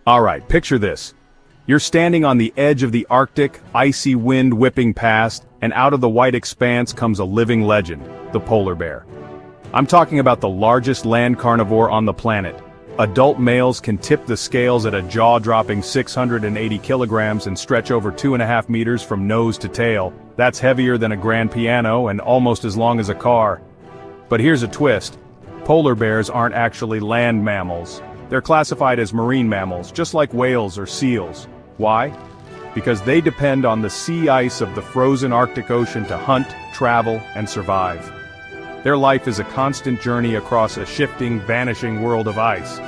Alright, picture this. You're standing on the edge of the Arctic, icy wind whipping past, and out of the white expanse comes a living legend, the polar bear. I'm talking about the largest land carnivore on the planet. Adult males can tip the scales at a jaw-dropping 680 kilograms and stretch over 2.5 meters from nose to tail. That's heavier than a grand piano and almost as long as a car. But here's a twist. Polar bears aren't actually land mammals. They're classified as marine mammals, just like whales or seals. Why? Because they depend on the sea ice of the frozen Arctic Ocean to hunt, travel, and survive. Their life is a constant journey across a shifting, vanishing world of ice.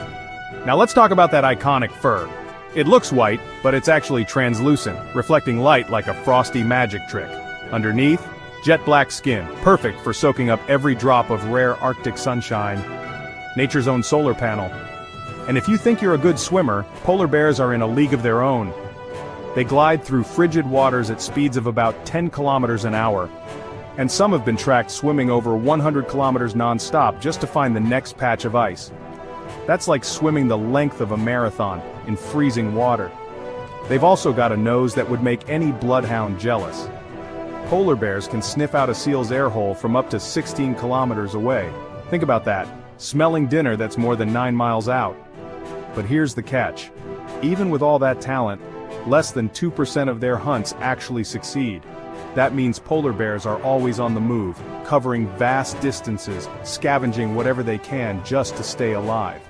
Now let's talk about that iconic fur. It looks white, but it's actually translucent, reflecting light like a frosty magic trick. Underneath, jet black skin, perfect for soaking up every drop of rare Arctic sunshine. Nature's own solar panel. And if you think you're a good swimmer, polar bears are in a league of their own. They glide through frigid waters at speeds of about 10 kilometers an hour. And some have been tracked swimming over 100 kilometers non-stop just to find the next patch of ice. That's like swimming the length of a marathon in freezing water. They've also got a nose that would make any bloodhound jealous. Polar bears can sniff out a seal's air hole from up to 16 kilometers away. Think about that, smelling dinner that's more than 9 miles out. But here's the catch. Even with all that talent, less than 2% of their hunts actually succeed. That means polar bears are always on the move, covering vast distances, scavenging whatever they can just to stay alive.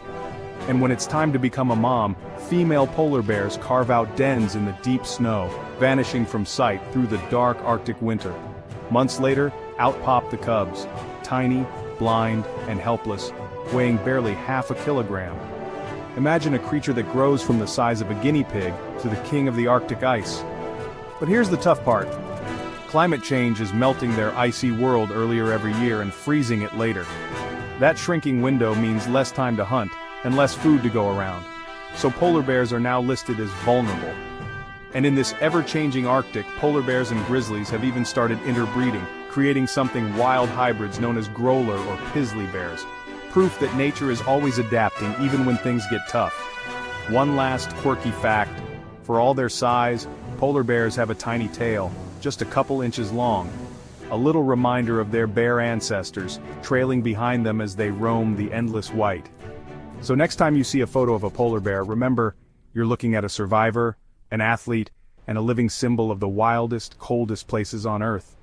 And when it's time to become a mom, female polar bears carve out dens in the deep snow, vanishing from sight through the dark Arctic winter. Months later, out pop the cubs, tiny, blind, and helpless, weighing barely half a kilogram. Imagine a creature that grows from the size of a guinea pig to the king of the Arctic ice. But here's the tough part. Climate change is melting their icy world earlier every year and freezing it later. That shrinking window means less time to hunt and less food to go around. So polar bears are now listed as vulnerable. And in this ever-changing Arctic, polar bears and grizzlies have even started interbreeding, creating something wild hybrids known as growler or pizzly bears. Proof that nature is always adapting even when things get tough. One last quirky fact. For all their size, polar bears have a tiny tail, just a couple inches long. A little reminder of their bear ancestors, trailing behind them as they roam the endless white. So next time you see a photo of a polar bear, remember, you're looking at a survivor, an athlete, and a living symbol of the wildest, coldest places on Earth.